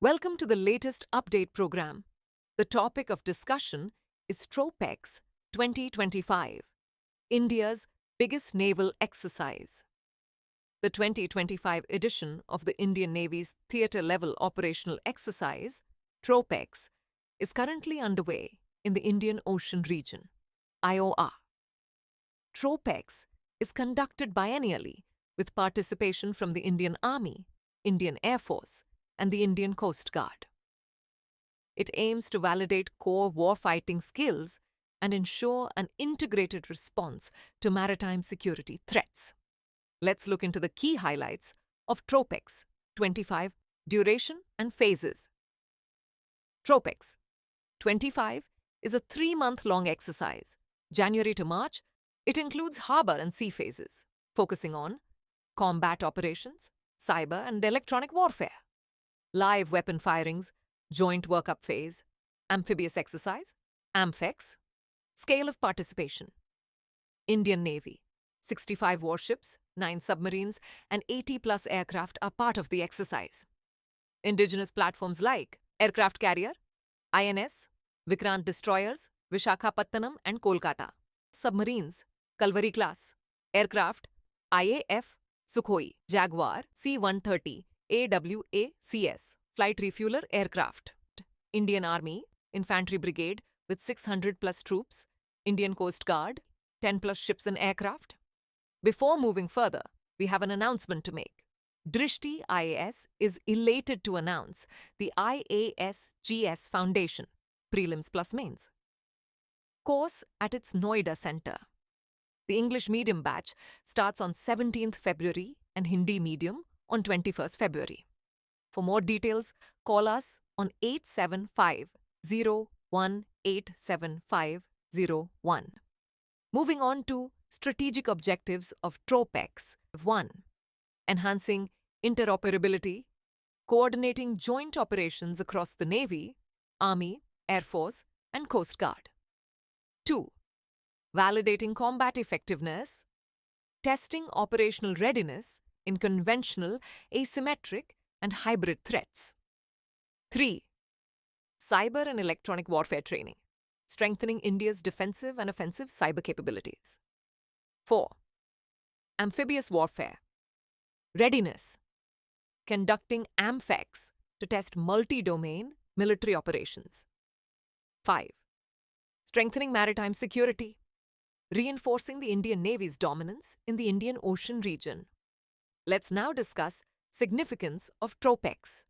Welcome to the latest update program. The topic of discussion is Tropex 2025, India's biggest naval exercise. The 2025 edition of the Indian Navy's theatre-level operational exercise, Tropex, is currently underway in the Indian Ocean region, IOR. Tropex is conducted biennially with participation from the Indian Army, Indian Air Force, and the Indian Coast Guard. It aims to validate core warfighting skills and ensure an integrated response to maritime security threats. Let's look into the key highlights of Tropex 25 duration and phases. Tropex 25 is a 3-month-long exercise. January to March, it includes harbor and sea phases, focusing on combat operations, cyber and electronic warfare, live weapon firings, joint workup phase, amphibious exercise, AMPHEX, scale of participation. Indian Navy, 65 warships, 9 submarines, and 80-plus aircraft are part of the exercise. Indigenous platforms like aircraft carrier, INS, Vikrant destroyers, Vishakhapatnam and Kolkata. Submarines, Kalvari class. Aircraft, IAF, Sukhoi, Jaguar, C-130, AWACS, flight refueler aircraft. Indian Army, Infantry Brigade with 600-plus troops. Indian Coast Guard, 10-plus ships and aircraft. Before moving further, we have an announcement to make. Drishti IAS is elated to announce the IASGS Foundation, Prelims plus Mains course at its Noida center. The English medium batch starts on 17th February and Hindi medium on 21st February. For more details, call us on 875-01-87501. Moving on to strategic objectives of Tropex. 1. Enhancing interoperability, coordinating joint operations across the Navy, Army, Air Force, and Coast Guard. 2. Validating combat effectiveness, testing operational readiness in conventional, asymmetric, and hybrid threats. 3. Cyber and electronic warfare training, strengthening India's defensive and offensive cyber capabilities. 4. Amphibious warfare, readiness, conducting AMPHEX to test multi-domain military operations. 5. Strengthening maritime security, reinforcing the Indian Navy's dominance in the Indian Ocean region. Let's now discuss significance of Tropex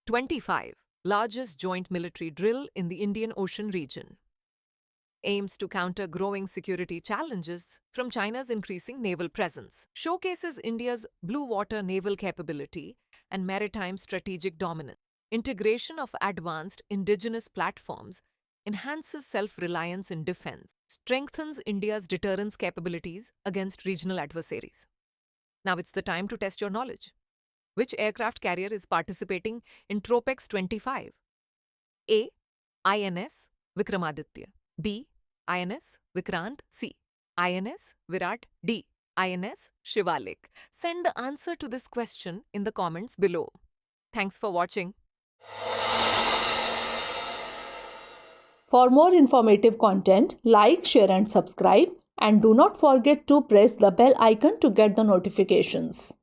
25, largest joint military drill in the Indian Ocean region. Aims to counter growing security challenges from China's increasing naval presence, showcases India's blue water naval capability and maritime strategic dominance. Integration of advanced indigenous platforms enhances self-reliance in defense, strengthens India's deterrence capabilities against regional adversaries. Now it's the time to test your knowledge. Which aircraft carrier is participating in Tropex 25? A. INS Vikramaditya. B. INS Vikrant. C. INS Virat. D. INS Shivalik. Send the answer to this question in the comments below. Thanks for watching. For more informative content, like, share and subscribe, and do not forget to press the bell icon to get the notifications.